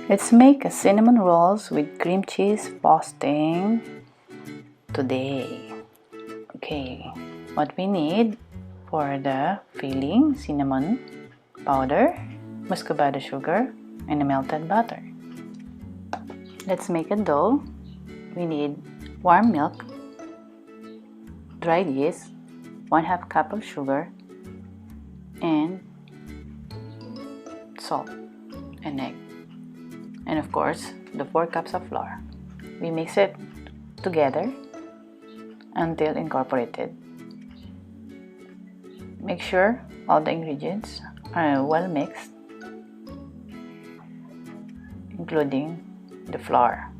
Let's make a cinnamon rolls with cream cheese frosting today. Okay, what we need for the filling: cinnamon powder, muscovado sugar, and a melted butter. Let's make a dough. We need warm milk, dried yeast, 1/2 cup of sugar, and salt and egg. And of course, the 4 cups of flour. We mix it together until incorporated. Make sure all the ingredients are well mixed, including the flour.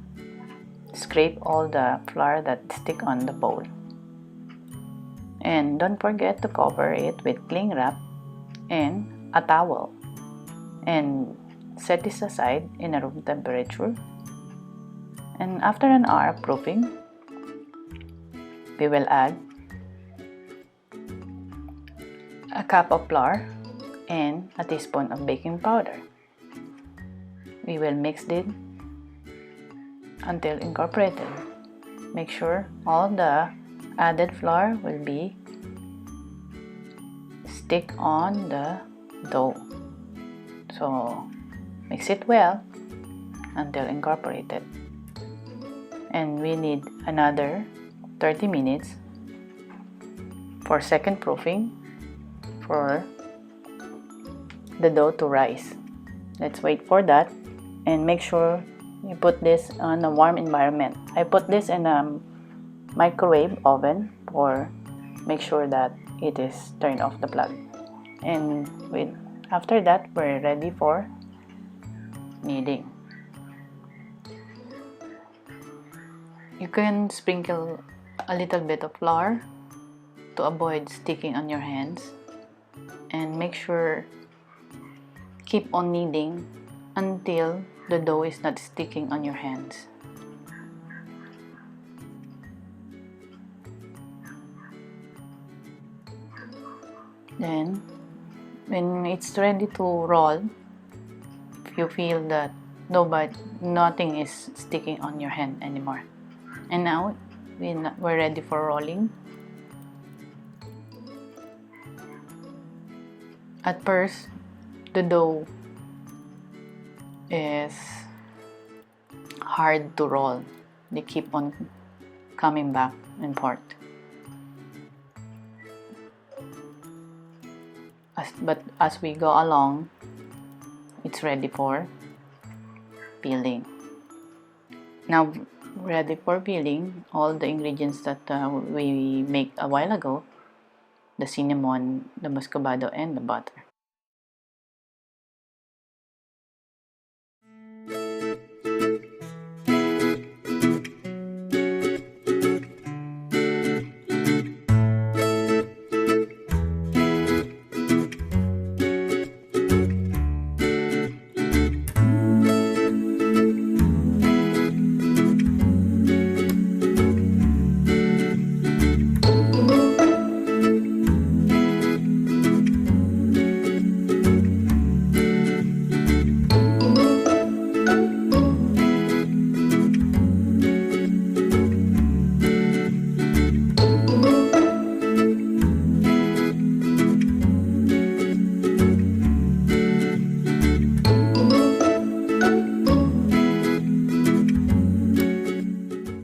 Scrape all the flour that stick on the bowl. And don't forget to cover it with cling wrap and a towel. And set this aside in a room temperature. And after an hour of proofing, we will add a cup of flour and a teaspoon of baking powder. We will mix it until incorporated. Make sure all the added flour will be stick on the dough. So mix it well until incorporated. And we need another 30 minutes for second proofing for the dough to rise. Let's wait for that and make sure you put this on a warm environment. I put this in a microwave oven for make sure that it is turned off the plug. And after that, we're ready for kneading. You can sprinkle a little bit of flour to avoid sticking on your hands, and make sure keep on kneading until the dough is not sticking on your hands. Then when it's ready to roll, if you feel that nothing is sticking on your hand anymore. And now we're ready for rolling. At first, the dough is hard to roll. They keep on coming back and forth. But as we go along, it's ready for peeling. Now, ready for peeling, all the ingredients that we make a while ago: the cinnamon, the muscovado, and the butter.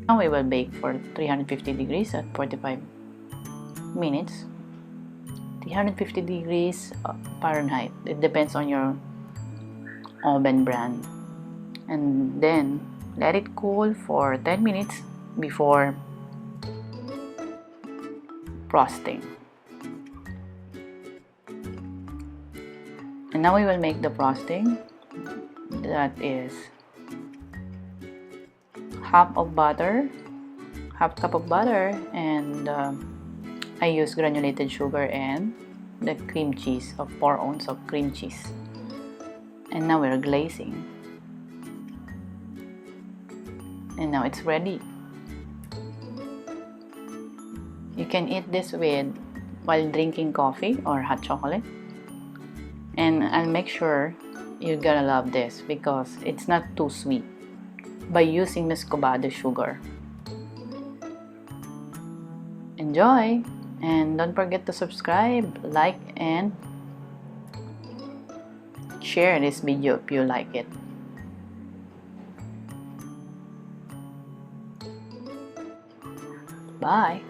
Now we will bake for 350 degrees at 45 minutes. 350 degrees Fahrenheit. It depends on your oven brand. And then let it cool for 10 minutes before frosting. And now we will make the frosting. That is half cup of butter, and I use granulated sugar and the cream cheese of 4 ounces of cream cheese. And now we're glazing. And now it's ready. You can eat this while drinking coffee or hot chocolate. And I'll make sure you're gonna love this because it's not too sweet by using MUSCOVADO sugar. Enjoy! And don't forget to subscribe, like, and share this video if you like it. Bye!